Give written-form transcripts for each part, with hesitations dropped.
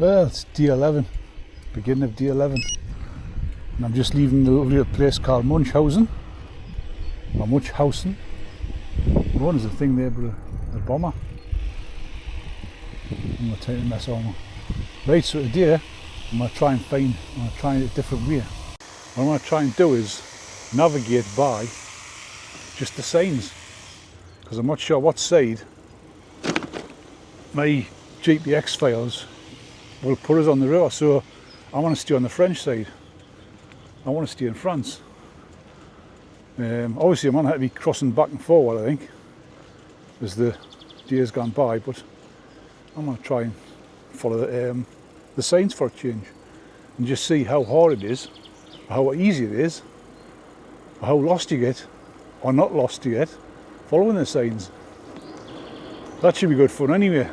Well, it's day 11, beginning of day 11, and I'm just leaving the lovely place called Munchhausen, or Munchhausen. One is a thing there, but a bomber. I'm going to take a mess on. Right, so today I'm going to try a different way. What I'm going to try and do is navigate by just the signs, because I'm not sure what side my GPX files will put us on the road. So I want to stay on the French side. I want to stay in France. Obviously I'm going to have to be crossing back and forward, I think, as the days gone by, but I'm going to try and follow the signs for a change and just see how hard it is, how easy it is, how lost you get or not lost you get following the signs. That should be good fun anyway.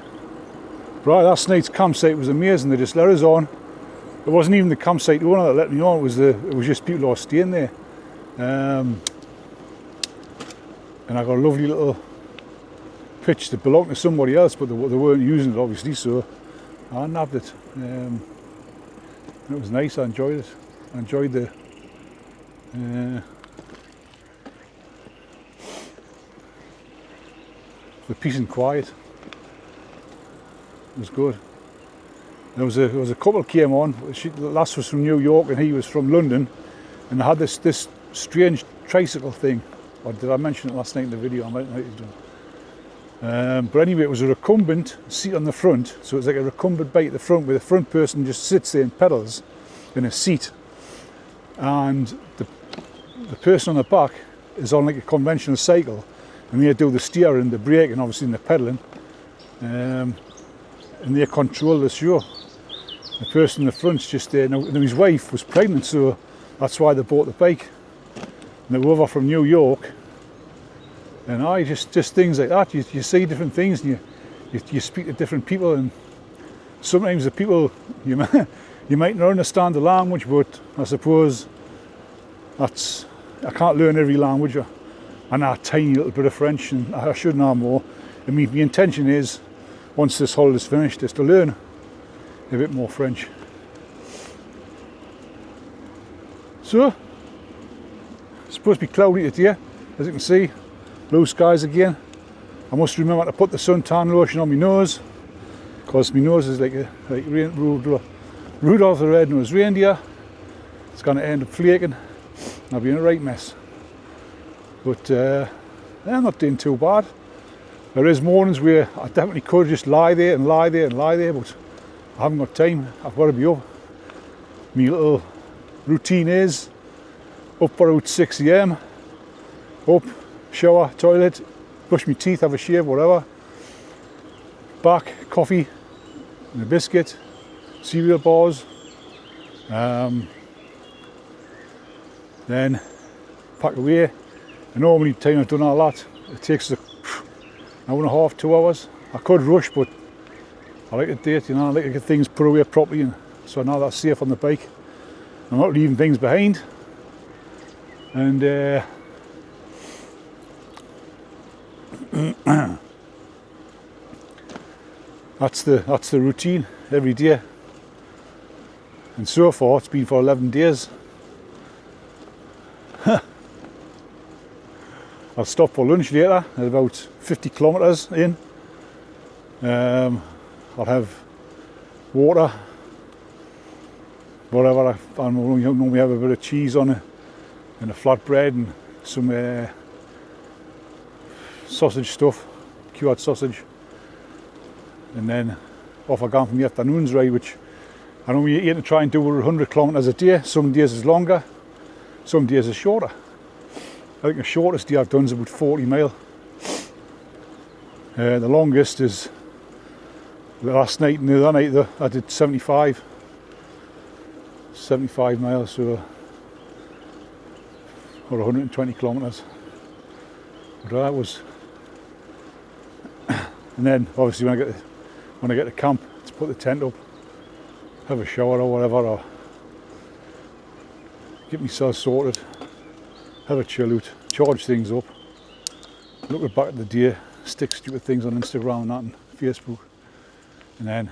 Right, last night's campsite was amazing. They just let us on. It wasn't even the campsite owner that let me on. It was just people who were staying there. And I got a lovely little pitch that belonged to somebody else, but they weren't using it obviously, so I nabbed it. And it was nice. I enjoyed it. I enjoyed the peace and quiet. It was good. There was a couple came on. The last was from New York and he was from London, and they had this strange tricycle thing. Or did I mention it last night in the video? I might have done. But anyway, it was a recumbent seat on the front, so it's like a recumbent bike at the front, where the front person just sits there and pedals in a seat, and the person on the back is on like a conventional cycle, and they do the steering, the braking, obviously, and the pedaling. And they control the show. The person in the front's just there. Now his wife was pregnant, so that's why they bought the bike. And they were over from New York. And just things like that. You see different things, and you speak to different people, and sometimes the people you might not understand the language, but I suppose I can't learn every language. I know a tiny little bit of French, and I should know more. I mean, the intention is, once this holiday's finished, is to learn a bit more French. So, it's supposed to be cloudy today, as you can see, blue skies again. I must remember to put the suntan lotion on my nose, because my nose is like Rudolph the Red-Nosed Reindeer. It's going to end up flaking. I'll be in a right mess. But I'm not doing too bad. There is mornings where I definitely could just lie there, but I haven't got time. I've got to be up. My little routine is up about 6 AM, up, shower, toilet, brush my teeth, have a shave, whatever. Back, coffee and a biscuit, cereal bars. Then pack away. And normally, the time I've done all that, it takes an hour and a half, 2 hours. I could rush, but I like to do it, I like to get things put away properly, and so I know that's safe on the bike. I'm not leaving things behind. And that's the routine every day. And so far, it's been for 11 days. I'll stop for lunch later at about 50 kilometres in. I'll have water, whatever. I normally have a bit of cheese on it, and a flatbread, and some sausage stuff, cured sausage. And then off I go from the afternoon's ride, which I normally aim to try and do 100 kilometres a day. Some days is longer, some days is shorter. I think the shortest day I've done is about 40 mile. The longest is the last night and the other night I did 75 miles, so or 120 kilometres. But that was, and then obviously when I get to camp, to put the tent up, have a shower or whatever, or get myself sorted, have a chill out, charge things up, look back at the day, stick stupid things on Instagram and that and Facebook, and then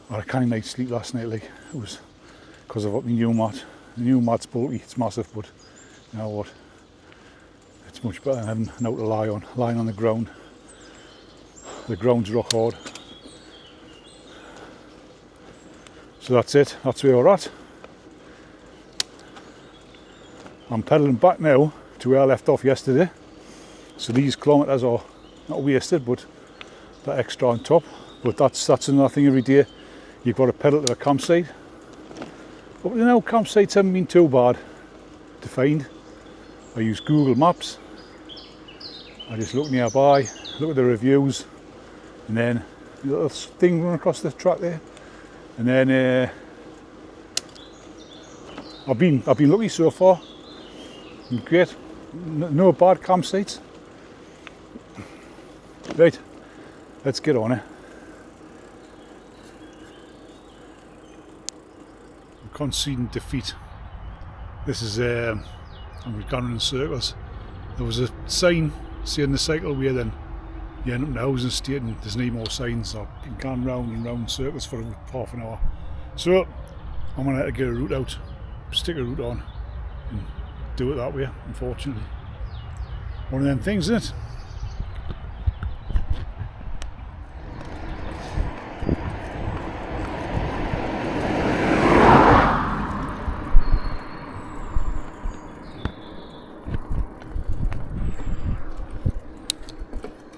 I had a kind of night's sleep last night, like, it was because of what my new mat. The new mat's bulky, it's massive, but you know what, it's much better than having an out to lie on, lying on the ground. The ground's rock hard. So that's it, that's where we're at. I'm pedalling back now to where I left off yesterday. So these kilometres are not wasted, but that extra on top. But that's another thing every day. You've got to pedal to a campsite. But you know, campsites haven't been too bad to find. I use Google Maps. I just look nearby, look at the reviews, and then a little thing running across the track there. And then I've been lucky so far. Great, no bad campsites. Right, let's get on it. I'm conceding defeat. This is, and we've gone in circles. There was a sign saying the cycleway, then you end up in the housing estate and there's no more signs. So I've been going round and round circles for half an hour. So I'm going to have to get a route out, stick a route on and do it that way, unfortunately. One of them things, isn't it?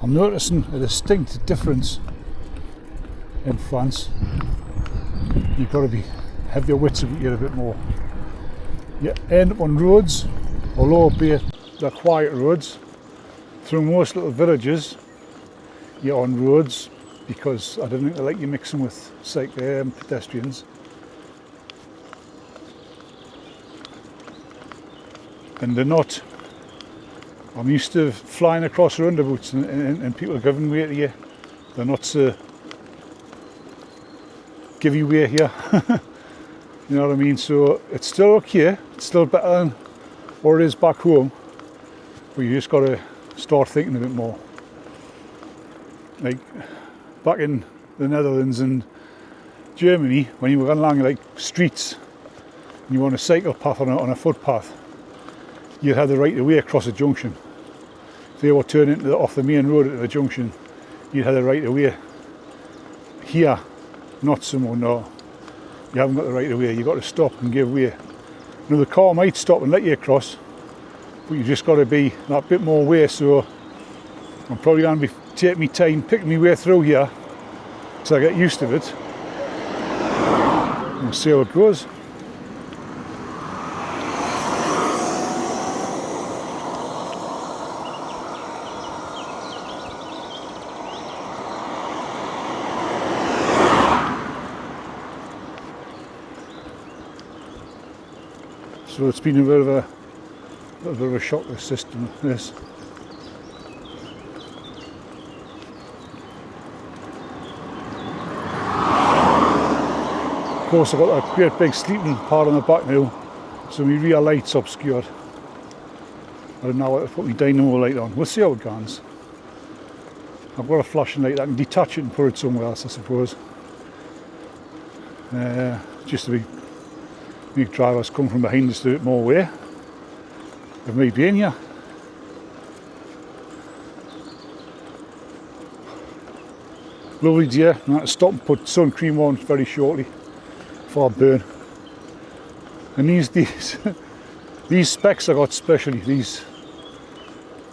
I'm noticing a distinct difference in France. You've got to have your wits about you a bit more. You end up on roads, although they're quiet roads, through most little villages. You're on roads because I don't think they like you mixing with pedestrians. And they're not. I'm used to flying across roundabouts and people are giving way to you. They're not so give you way here. You know what I mean? So it's still okay. It's still better than what it is back home. But you just got to start thinking a bit more. Like back in the Netherlands and Germany, when you were going along like streets and you were on a cycle path on a footpath, you'd have the right of way across a junction. If they were turning off the main road at the junction, you'd have the right of way. Here, not so much, no. You haven't got the right of way, you've got to stop and give way. You know, the car might stop and let you across, but you just got to be that bit more way, so I'm probably going to be taking my time, picking my way through here, so I get used to it. We'll see how it goes. So it's been a little bit of a shock, this system, this. Of course I've got a great big sleeping part on the back now, so my rear light's obscured. I don't know how to put my dynamo light on. We'll see how it goes. I've got a flashing light, I can detach it and put it somewhere else, I suppose. Just to make drivers come from behind us a bit more way of me being here. Lovely day. I'm going to stop and put sun cream on very shortly before I burn. And these specs I got specially, these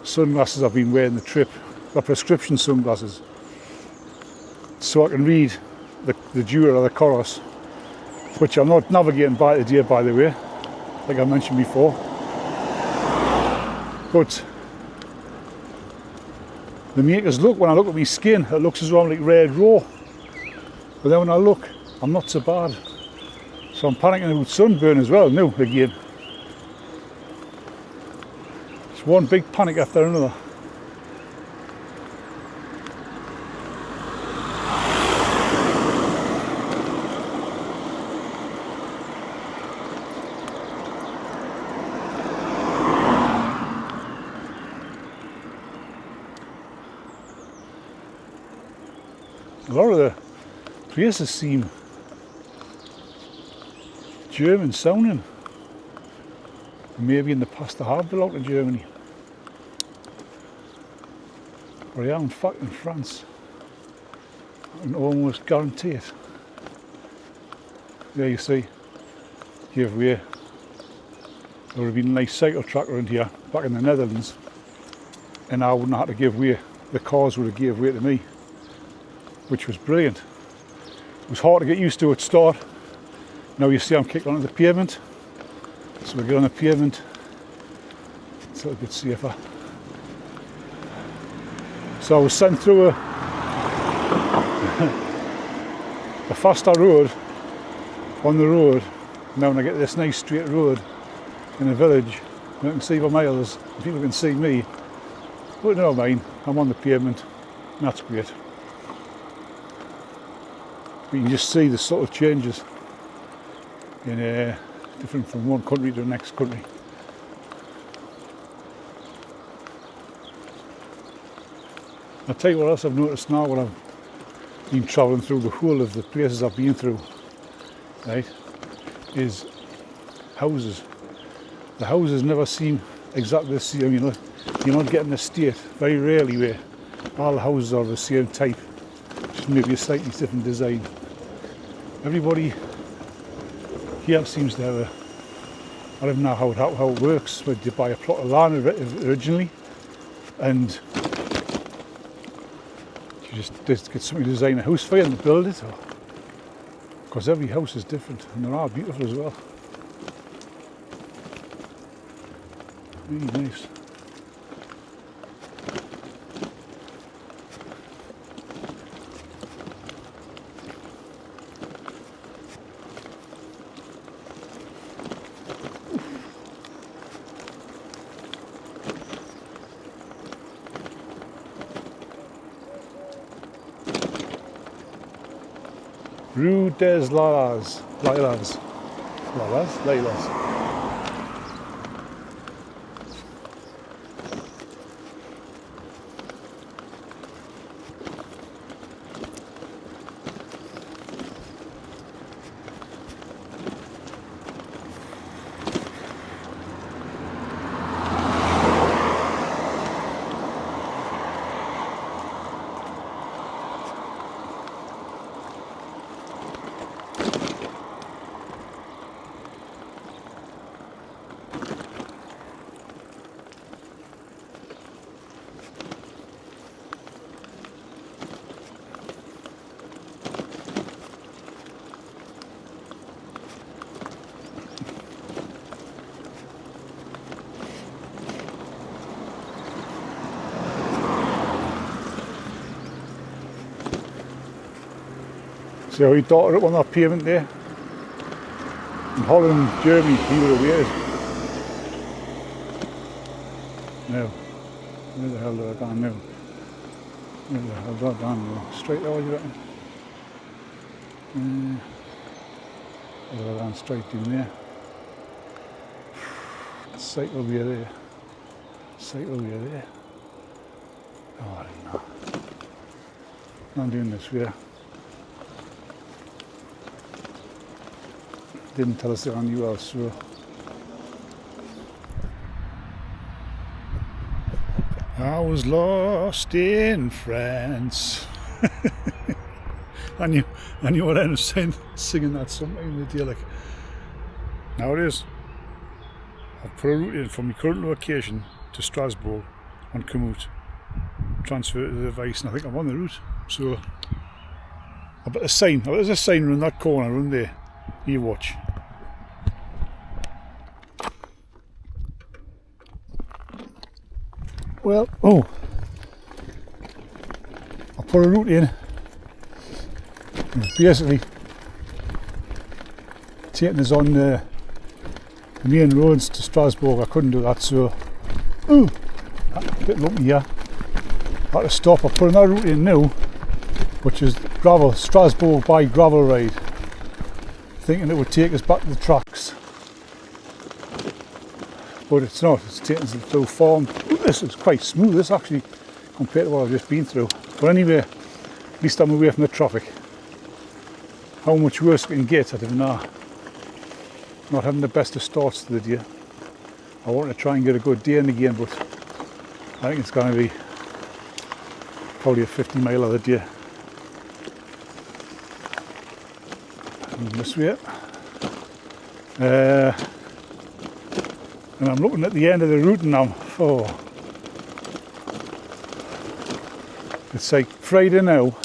sunglasses I've been wearing the trip, they're prescription sunglasses, so I can read the Jura or the Coros, which I'm not navigating by today, by the way, like I mentioned before. But the makers look, when I look at my skin, it looks as though I'm like red raw. But then when I look, I'm not so bad. So I'm panicking about sunburn as well now, again. It's one big panic after another. A lot of the places seem German sounding. Maybe in the past I have belonged to Germany. But I am in fact in France. I can almost guarantee it. There you see, gave way. There would have been a nice cycle track around here back in the Netherlands, and I wouldn't have had to give way. The cars would have gave way to me, which was brilliant. It was hard to get used to at start. Now you see I'm kicking onto the pavement, so we get on the pavement, it's a little bit safer. So I was sent through a faster road on the road. Now when I get this nice straight road in a village, I can see for miles, people can see me, but never mind, I'm on the pavement, and that's great. But you can just see the subtle changes in different from one country to the next country. I'll tell you what else I've noticed now when I've been travelling through the whole of the places I've been through, right, is houses. The houses never seem exactly the same, you know. You're not getting a state, very rarely, where all the houses are the same type, just maybe a slightly different design. Everybody here seems to have I don't know how it works, but you buy a plot of land originally, and you just get somebody to design a house for you and build it, because every house is different, and they are beautiful as well. Really nice. Rue des Lilas. See how he darted up on that pavement there? In Holland, Germany, he would have waited. Now, where the hell do I go now? Where the hell do I go now? Straight there, what do you reckon? Or do I go straight in there? Sight will be there. Sight will be there. Oh, I don't know. I'm doing this way. Didn't tell us they're on UL, so I was lost in France. I knew what I was saying, singing that song in the dialect. Now it is. I've put a route in from my current location to Strasbourg on commute. Transfer to the device, and I think I'm on the route. So I bet a sign. There's a sign around that corner, around there. You watch. Well, I put a route in. Basically, taking us on the main roads to Strasbourg. I couldn't do that, so a bit lumpy here. I had to stop. I put another route in now, which is gravel, Strasbourg by gravel ride, thinking it would take us back to the tracks, but it's not. It's taking us through farm. This is quite smooth, this actually, compared to what I've just been through. But anyway, at least I'm away from the traffic. How much worse it can get, I don't know. not having the best of starts to the day. I want to try and get a good day in the game, but I think it's going to be probably a 50 mile of the day. And this way. And I'm looking at the end of the route now. Oh, it's like Friday now.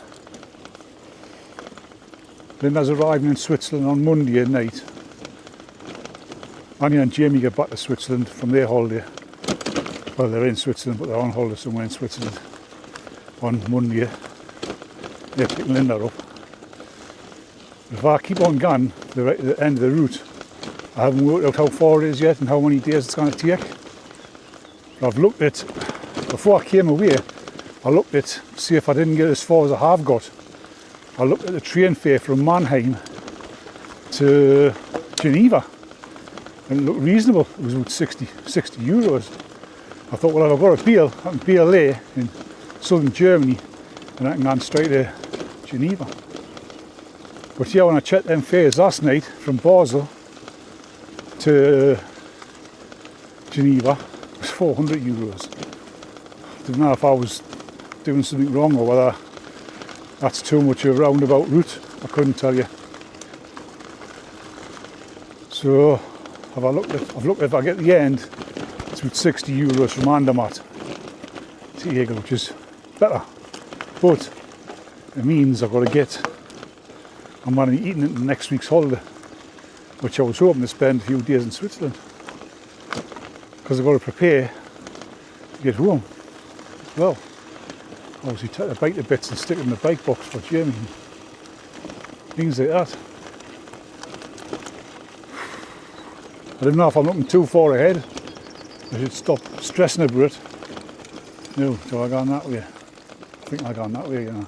Linda's arriving in Switzerland on Monday at night. Annie and Jamie get back to Switzerland from their holiday. Well, they're in Switzerland, but they're on holiday somewhere in Switzerland on Monday. They're picking Linda up. If I keep on going the end of the route, I haven't worked out how far it is yet and how many days it's going to take. But I've looked at, before I came away, I looked at, see if I didn't get as far as I have got. I looked at the train fare from Mannheim to Geneva, and it looked reasonable. It was about 60 euros. I thought, well, if I've got a bail, I can bail there in southern Germany, and I can go straight to Geneva. But yeah, when I checked them fares last night from Basel to Geneva, it was 400 euros. I don't know if I was doing something wrong or whether that's too much of a roundabout route. I couldn't tell you. So I've looked at if I get the end, it's about 60 euros from Andermatt to Eagle, which is better. But it means I've got to get, I'm going to be eating it in next week's holiday, which I was hoping to spend a few days in Switzerland, because I've got to prepare to get home as well. Obviously take the bike to bits and stick it in the bike box for Jamie, things like that. I don't know if I'm looking too far ahead. I should stop stressing about it. No, do I go that way? I think I go that way, you know.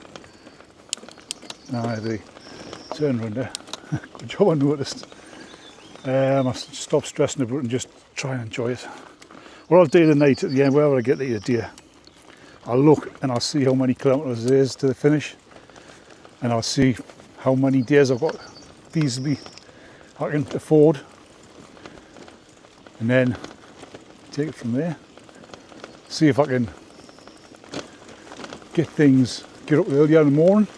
No, the turn round there. Good job I noticed. I must stop stressing about it and just try and enjoy it. What I'll do tonight at the end, wherever I get to the day, I'll look and I'll see how many kilometres there is to the finish, and I'll see how many days I've got feasibly I can afford, and then take it from there. See if I can get up earlier in the morning,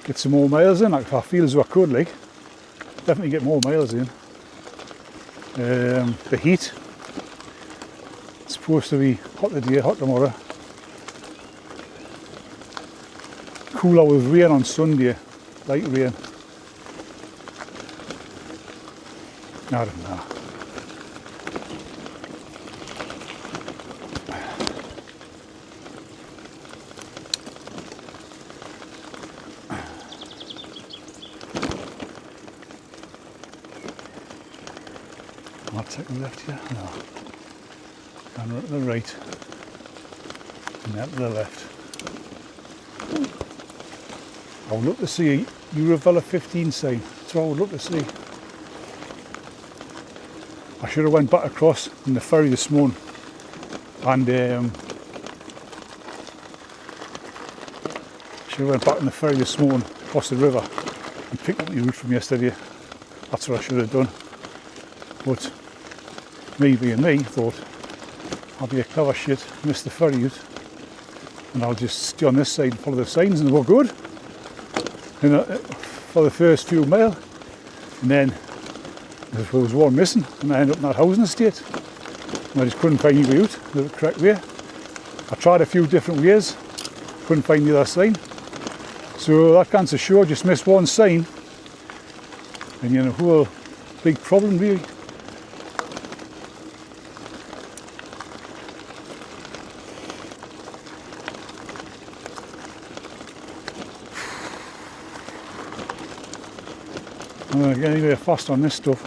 get some more miles in. If I feel as though I could, like, definitely get more miles in. The heat, it's supposed to be hot today, hot tomorrow. Cooler with rain on Sunday, light rain. I don't know. I'll take the left here. No. And to the right. And then to the left. I would love to see a Eurovelo 15 sign. That's what I would love to see. I should have went back across in the ferry this morning and across the river and picked up the route from yesterday. That's what I should have done. But me being me, thought I'll be a clever shit, miss the ferry route, and I'll just stay on this side and follow the signs, and they were good. And for the first few miles, and then there was one missing, and I ended up in that housing estate, and I just couldn't find any way out the correct way. I tried a few different ways, couldn't find the other sign. So that can't show, just missed one sign, and you know, a whole big problem really. I'm going to get anywhere fast on this stuff.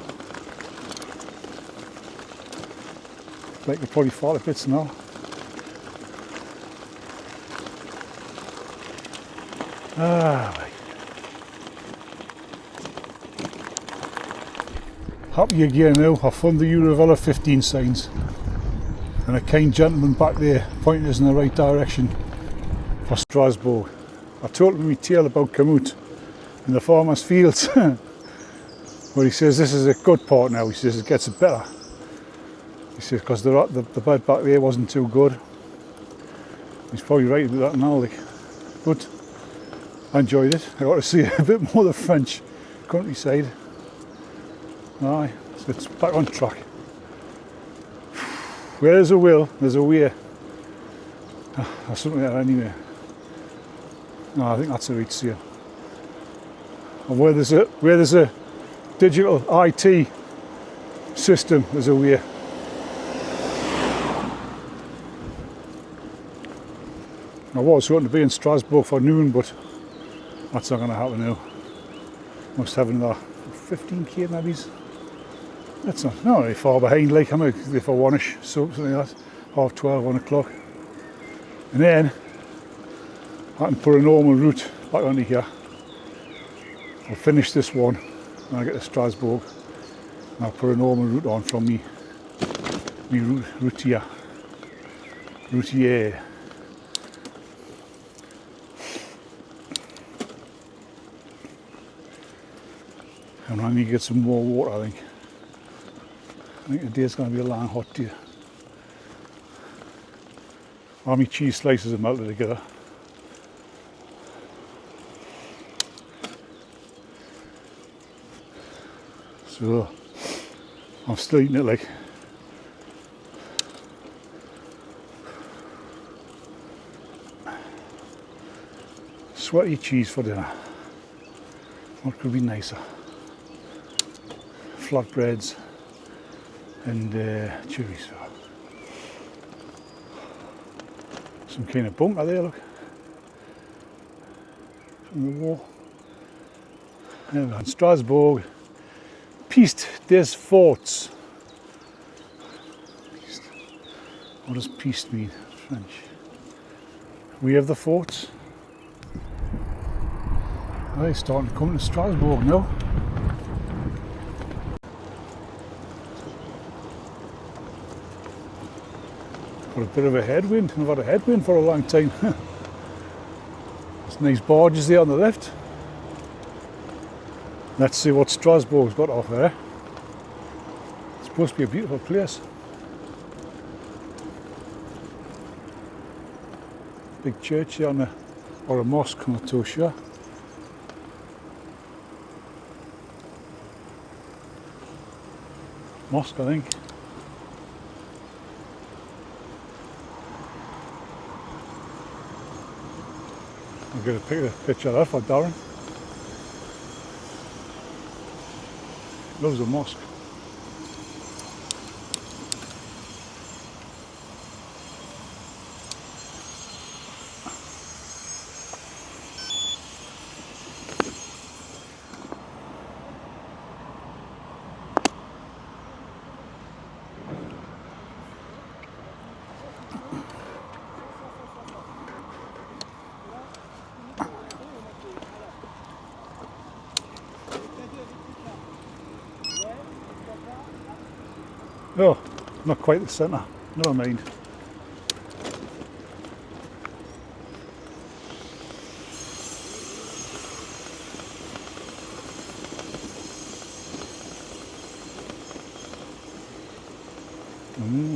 Like they probably fall to bits now. Right. Happy again now. I found the Eurovelo 15 signs, and a kind gentleman back there pointing us in the right direction for Strasbourg. I told him my tale about Kamut in the farmer's fields. But he says this is a good part now. He says it gets better. He says because the bed back there wasn't too good. He's probably right about that now, like. But I enjoyed it. I got to see a bit more of the French countryside. Aye, so it's back on track. Where there's a will, there's a way. Or something like that anyway. No, I think that's a right saying. And where there's a digital IT system, there's a way. I was hoping to be in Strasbourg for noon, but that's not going to happen now. Must have another 15k maybe. That's not very far behind, like I'm there for 1ish, something like that, 12:30, 1 o'clock. And then I can put a normal route back onto here. I'll finish this one when I get to Strasbourg, and I'll put a normal route on from me routier. And I need to get some more water, I think. I think today's going to be a long hot day. All my cheese slices are melted together. So I'm still eating it like. Sweaty cheese for dinner. What could be nicer? Flatbreads and chorizo. Some kind of bunker there, look. From the wall. And in Strasbourg, Piste des Forts. What does piste mean in French? We have the forts. They're starting to come to Strasbourg now. Got a bit of a headwind. I've had a headwind for a long time. There's nice barges there on the left. Let's see what Strasbourg's got to offer. Eh? It's supposed to be a beautiful place. Big church there on the, or a mosque, I'm not too sure. Mosque, I think. I'll get a picture of that for Darren. Loves a mosque. Oh, not quite the centre. Never mind.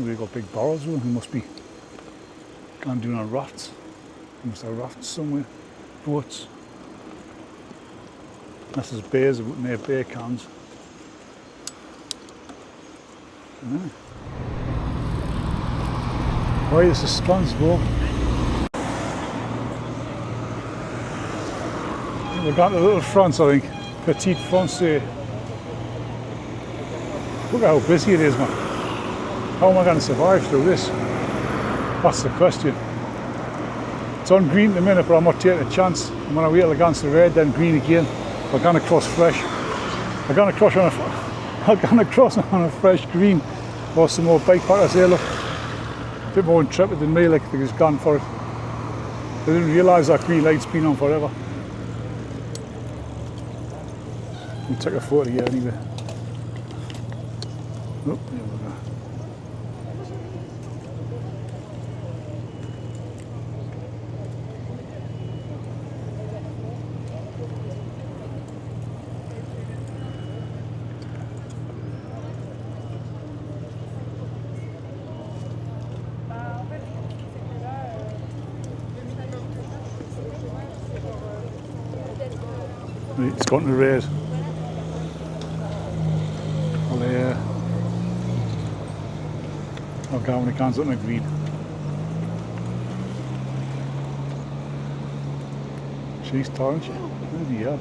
We've got big barrels with them. Must be going doing on rafts. Must have rafts somewhere. Boats. Unless there's bears near bear cans. Right, this is Strasbourg. We're going to Little France, I think. Petite France. Look at how busy it is, man. How am I going to survive through this? That's the question. It's on green at the minute, but I'm not taking a chance. I'm going to wait against the red, then green again. We're going to cross fresh. We're going to cross on a fresh green. Or some more bikepackers here, look. A bit more intrepid than me, like they've just gone for it. They didn't realise that green light's been on forever. We'll take a photo here anyway. Oh, there we go. It's gone to red. Well, I've got when it comes up to green. She's tall, isn't she? Bloody hell.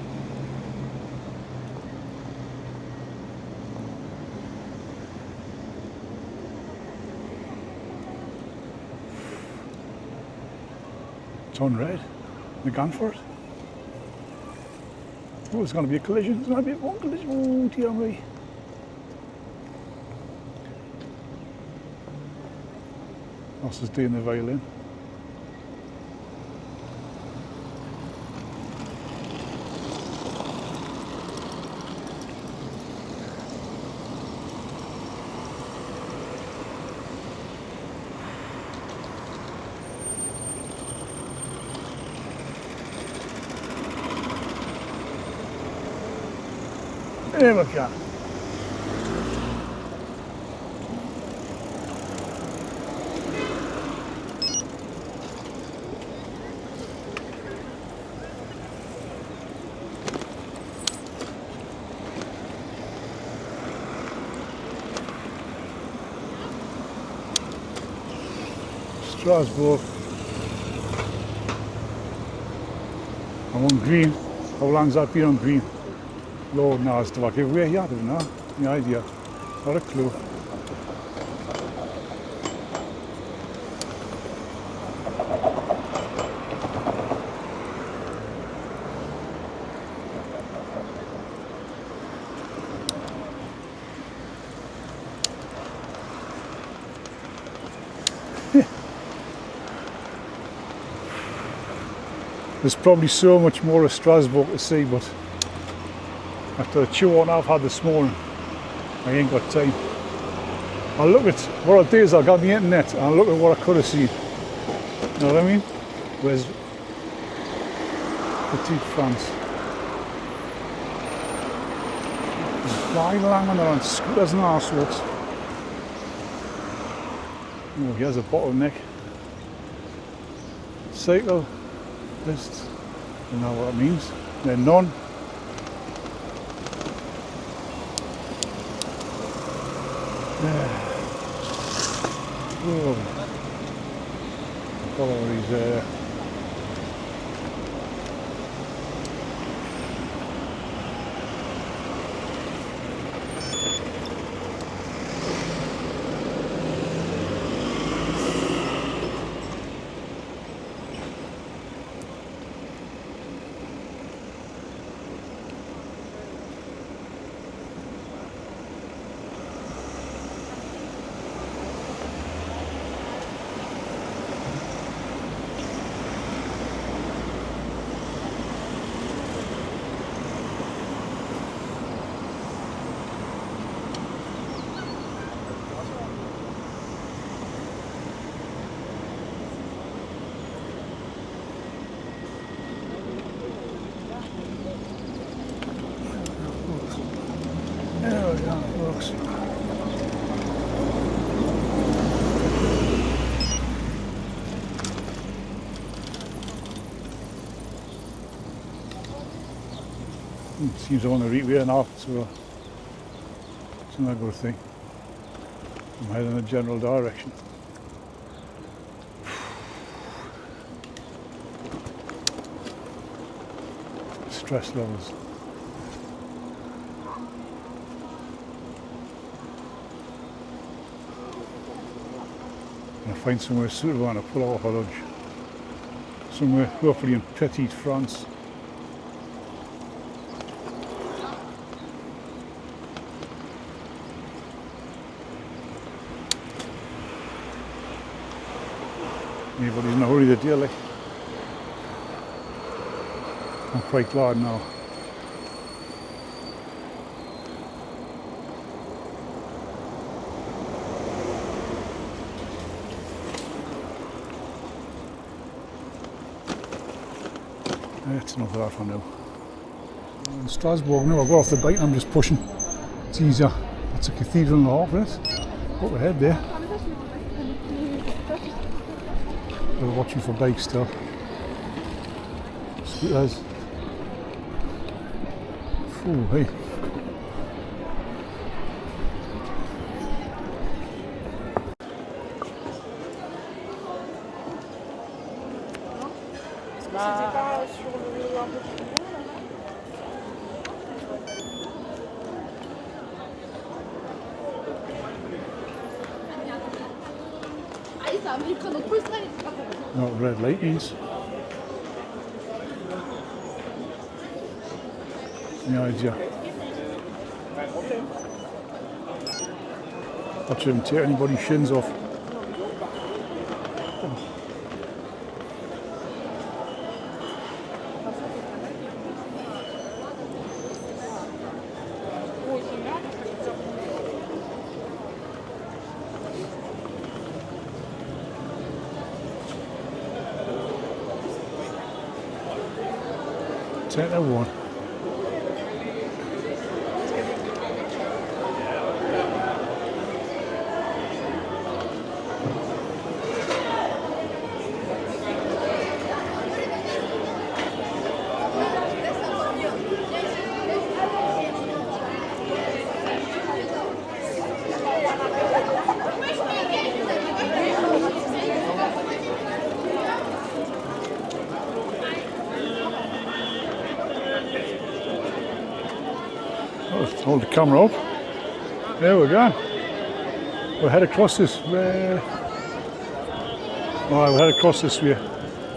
It's on red. They're gone for it. Oh, there's going to be a collision. There's going to be one collision. Oh, dear me. Ross is doing the violin. There we go. Strasbourg. I'm on green. How long's that been on green? Lord knows, do I give away here? I don't know. No idea. Not a clue. There's probably so much more of Strasbourg to see, but after the chew on I've had this morning, I ain't got time. I'll look at what I'll do is I'll go on the internet and I'll look at what I could have seen. You know what I mean? Where's Petite France? Flying along and they're on scooters and arseworks. Oh, here's a bottleneck. Cycle list. I don't know what it means. Then none. Oh. Follow these seems I want to reach way now, so it's not a good thing. I'm heading in a general direction. Stress levels. I'll find somewhere suitable and I'll pull off a lunch. Somewhere hopefully in Petite France. Anybody's in a hurry to deal like. I'm quite glad now. That's enough of that for now. In Strasbourg now, I'll go off the bike and I'm just pushing. It's easier. It's a cathedral and a half, isn't it? Up ahead there. We're watching for bikes still. Scooters. Ooh, hey. C'était pas sur le un peu plus haut là-bas? Not red lighties. The idea. Watch him tear anybody's shins off. Take that one. Hold the camera up. There we go. We'll head across this way. Alright, we'll head across this way.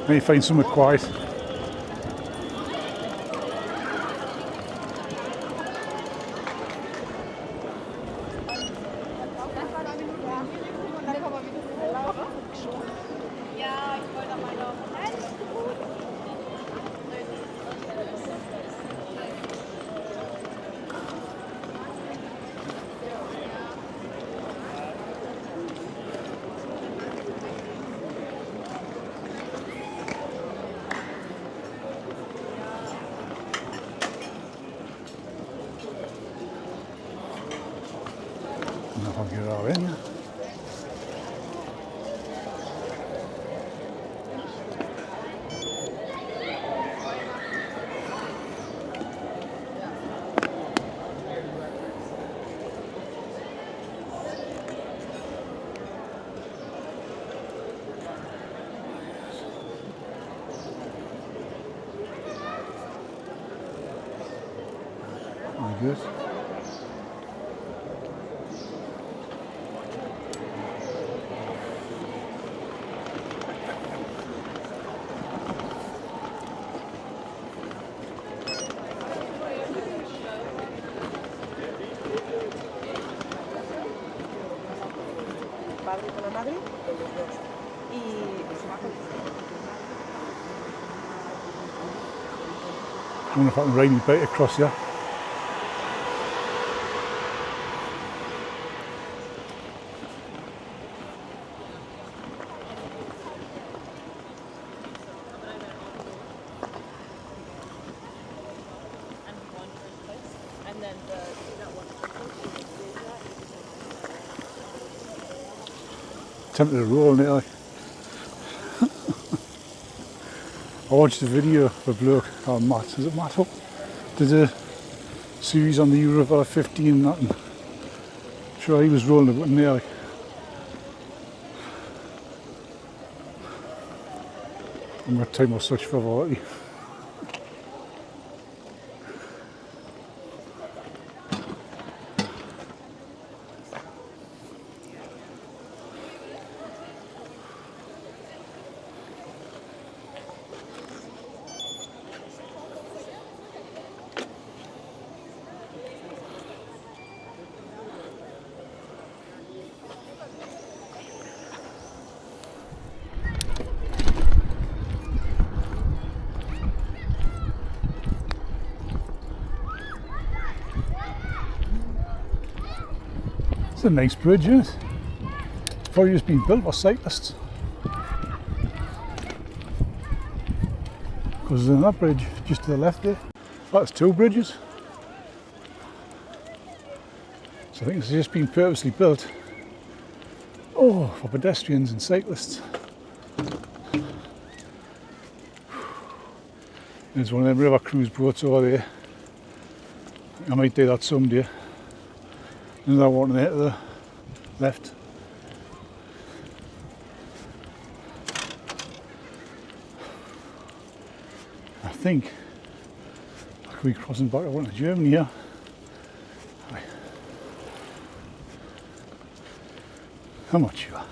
Maybe find somewhere quiet. I'll get it all in. Very good. Padre con la madre, con los dos. Y se va con... I wonder if I can ride my bike across here. Tempted to roll in it like. I watched a video of a bloke called Matt, is it Matt Hook? Did a series on the Eurovelo 15 and that, and I'm sure he was rolling it in there like. I'm going to time or such frivolity. It's a nice bridge, isn't it? It's probably just been built for cyclists. Because there's that bridge just to the left there. That's two bridges. So I think it's just been purposely built for pedestrians and cyclists. There's one of them river cruise boats over there. I might do that someday. Another one there to the left. I think I could be crossing back over to Germany here. Aye. I'm not sure.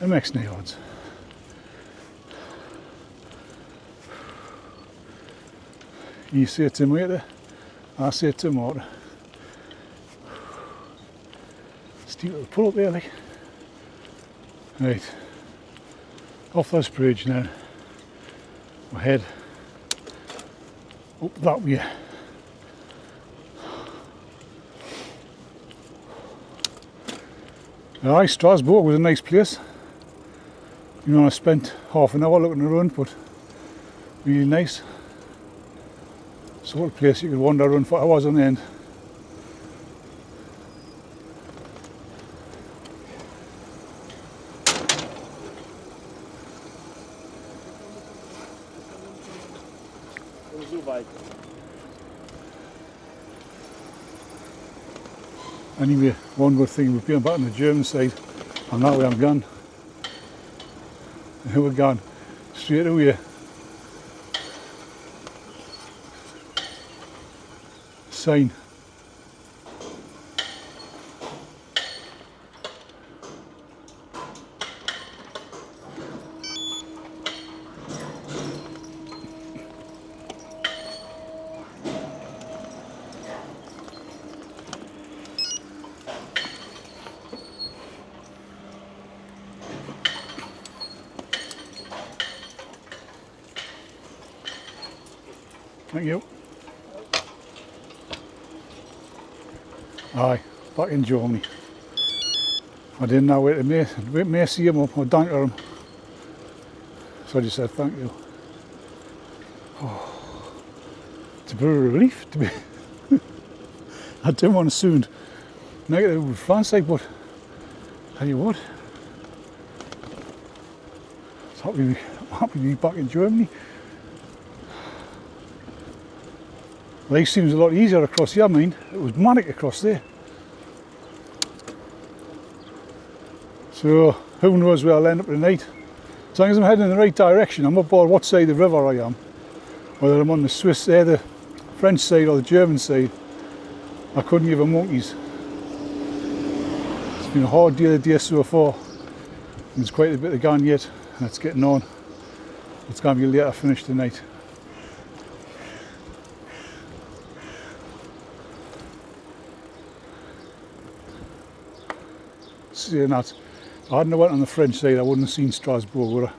It makes no odds. You say tomato, I say tomato. Steep little pull up there, like. Right, off this bridge now. We'll head up that way. Aye, Strasbourg was a nice place. You know, I spent half an hour looking around, but really nice. Sort of place you could wander around for hours on end. Anyway, one good thing, we've been back on the German side, and that way I'm gone. And we're gone straight away. Sign. Thank you. Aye, back in Germany. I didn't know where to may see him up or down to him. So I just said thank you. Oh, it's a bit of a relief to be. I didn't want to sound negative with France, like, but tell you what, I'm happy to be back in Germany. Life seems a lot easier across here, I mean. It was manic across there. So, who knows where I'll end up tonight. As long as I'm heading in the right direction, I'm not bothered what side of the river I am. Whether I'm on the the French side or the German side, I couldn't give a monkeys. It's been a hard day so far. There's quite a bit of gone yet, and it's getting on. It's going to be a later finish tonight. Saying that, if I hadn't went on the French side, I wouldn't have seen Strasbourg, would I?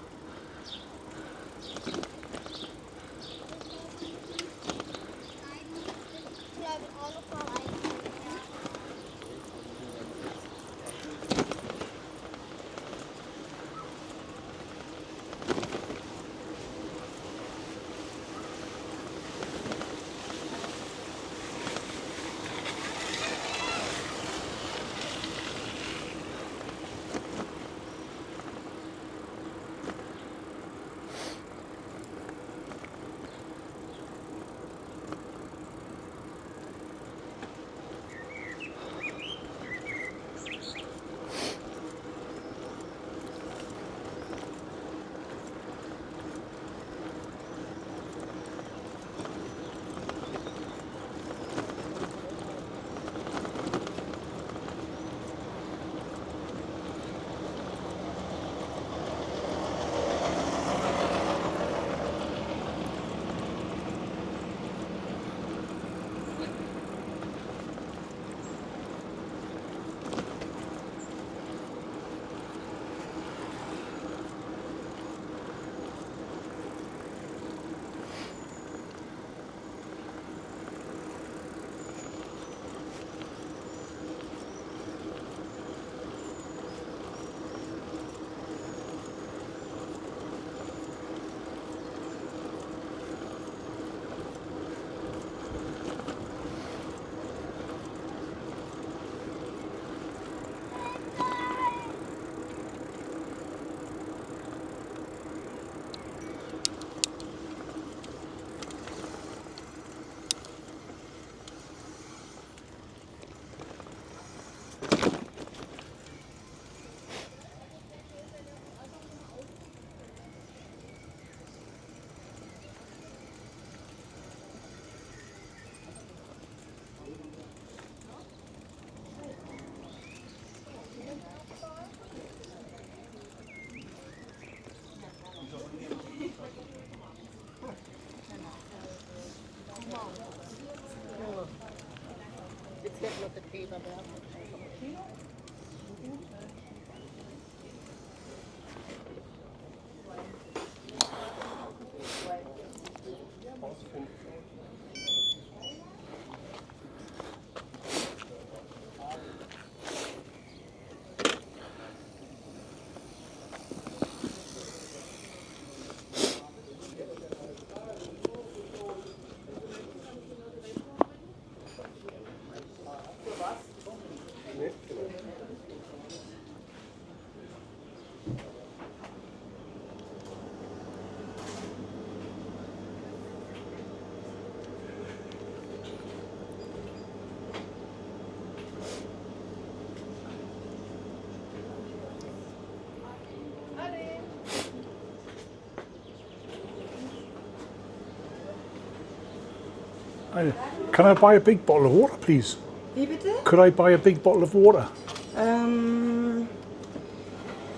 Can I buy a big bottle of water, please? Wie bitte? Could I buy a big bottle of water?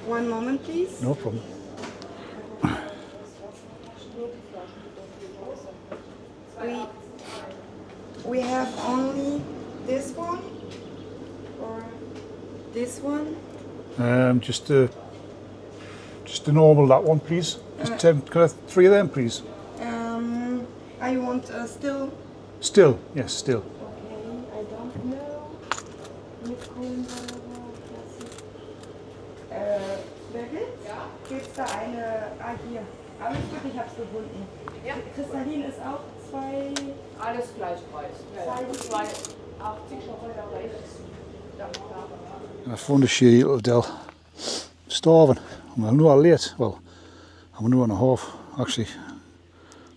One moment, please. No problem. We have only this one or this one. Just the normal, that one, please. Just could I have 3 of them, please? I want still. Still, yes, still. Okay, I don't know. Mit Kohlensäure, Birgit? Ja? Gibt's da eine? Ah, hier. Alles gut, ich hab's gefunden. Ja. Kristallin ist auch 2. Alles Gleichpreis. Ja, 2,80 Euro rechts. I found a shitty little dell. Starving. I'm not late. Well, I'm an hour and a half, actually.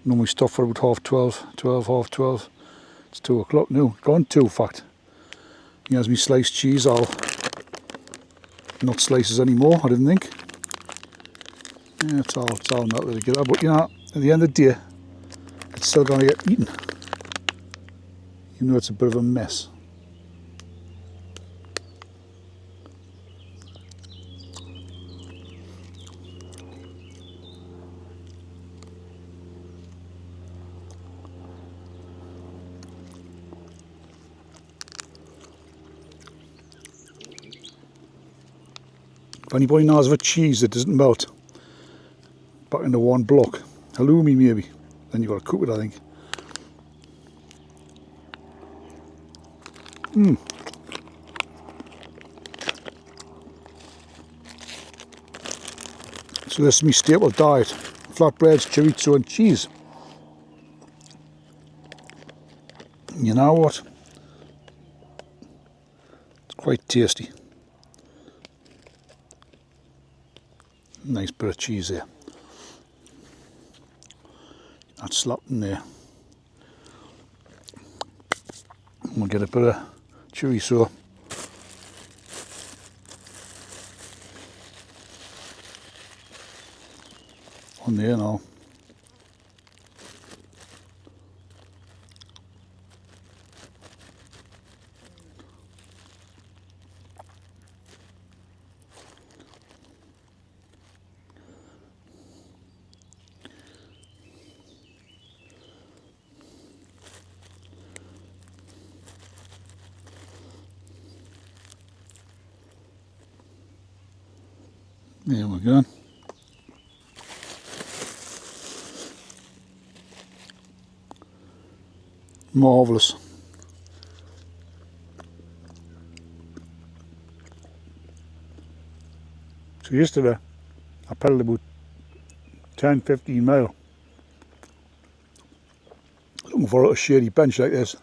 Normally stop for about 12:30. It's 2 o'clock now. Gone 2, in fact. He has me sliced cheese all. Not slices anymore, I didn't think. Yeah, it's all melted together. But you know, at the end of the day, it's still going to get eaten. You know, it's a bit of a mess. If anybody knows of a cheese that doesn't melt back into one block, halloumi maybe, then you've got to cook it, I think. So this is my staple diet: flatbreads, chorizo and cheese. And you know what? It's quite tasty. Nice bit of cheese there. That's slapped in there. We'll get a bit of chorizo. On there now. There we go. Marvellous. So yesterday I pedalled about 10-15 miles looking for a shady bench like this.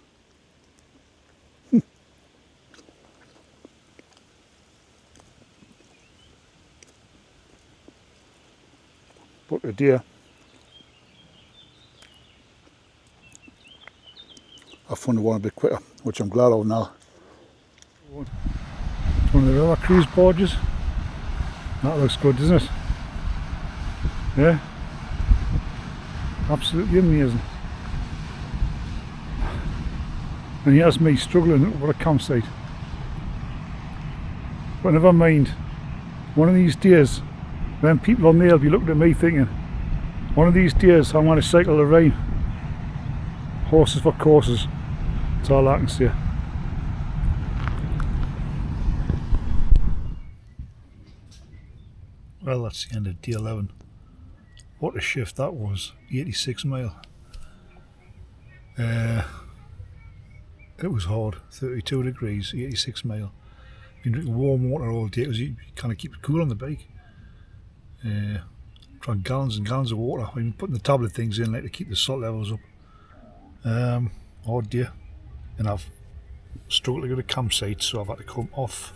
But today I found one a bit quicker, which I'm glad of now. It's one of the other cruise barges. That looks good, doesn't it? Yeah, absolutely amazing. And here's me struggling over a campsite. But never mind, one of these days, then people on there will be looking at me thinking, one of these days I'm going to cycle the Rhine. Horses for courses, that's all I can say. Well, that's the end of day 11. What a shift that was, 86 mile. It was hard, 32 degrees, 86 mile. Been drinking warm water all day because you kind of keep it cool on the bike. Trying gallons and gallons of water. I've been putting the tablet things in like to keep the salt levels up. Hard day. And I've struggled to get a campsite, so I've had to come off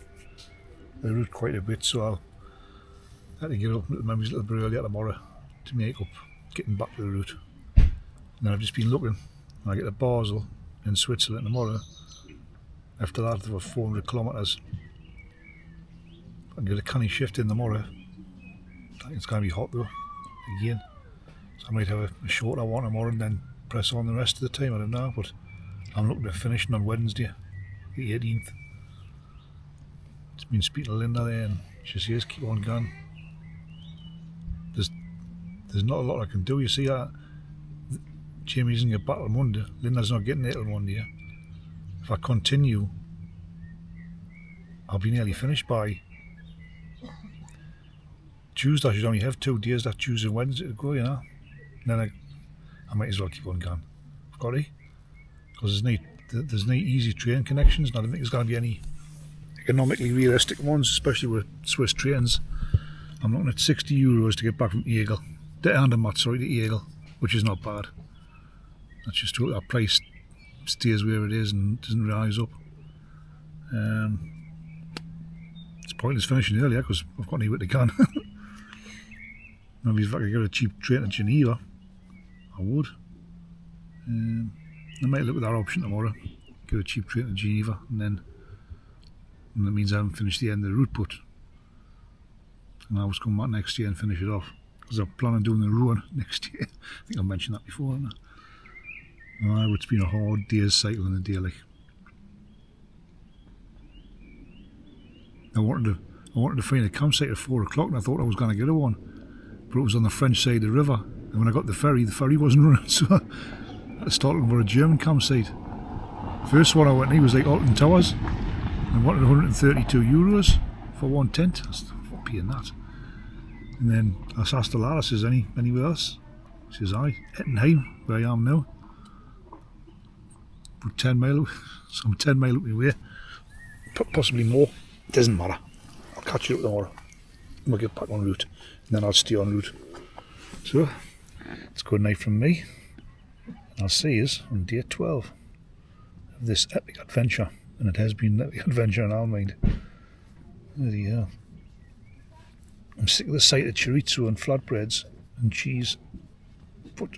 the route quite a bit, so I'll have to get up maybe a little bit earlier tomorrow to make up getting back to the route. And then I've just been looking, when I get to Basel in Switzerland tomorrow, after that for 400 kilometres, I can get a canny shift in tomorrow. I think it's going to be hot though, again, so I might have a shorter one tomorrow and then press on the rest of the time, I don't know, but I'm looking at finishing on Wednesday, the 18th. It's been speaking to Linda there and she says keep on going. There's not a lot I can do, you see. Jamie's in your battle Monday, Linda's not getting it till Monday. If I continue, I'll be nearly finished by Tuesday. I should only have 2 days, that Tuesday and Wednesday to go, you know. And then I might as well keep on going. I've got to, because there's no easy train connections, and I don't think there's going to be any economically realistic ones, especially with Swiss trains. I'm looking at €60 to get back from Eagle, to Andermatt, sorry, to Eagle, which is not bad. That's just our price stays where it is and doesn't rise up. It's pointless finishing earlier because I've got anywhere to go. Maybe if I could get a cheap train to Geneva, I would. I might look at that option tomorrow, get a cheap train to Geneva, and that means I haven't finished the end of the route, but and I was coming back next year and finish it off, because I plan on doing the Rhine next year. I think I mentioned that before, haven't I? It's been a hard day's cycle in the day, like. I wanted to find a campsite at 4 o'clock and I thought I was going to get a one, but it was on the French side of the river, and when I got the ferry wasn't running, so I had to start looking for a German campsite. First one I went to was like Alton Towers, and wanted €132 for one tent. I was not paying that. And then I asked the lad, I says, anywhere else? He says, aye, Ettenheim, where I am now. About 10 mile, so I'm 10 mile up my way, possibly more. It doesn't matter. I'll catch you up tomorrow. We'll get back on route, and then I'll stay on route. So, it's good night from me, and I'll see you on day 12 of this epic adventure, and it has been an epic adventure in our mind. Bloody hell. I'm sick of the sight of chorizo and flatbreads and cheese, but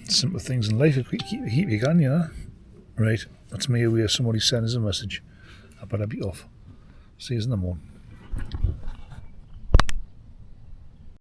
simple things in life keep you going, you know. Right, that's me away. Somebody sends a message. I better be off. See you in the morning.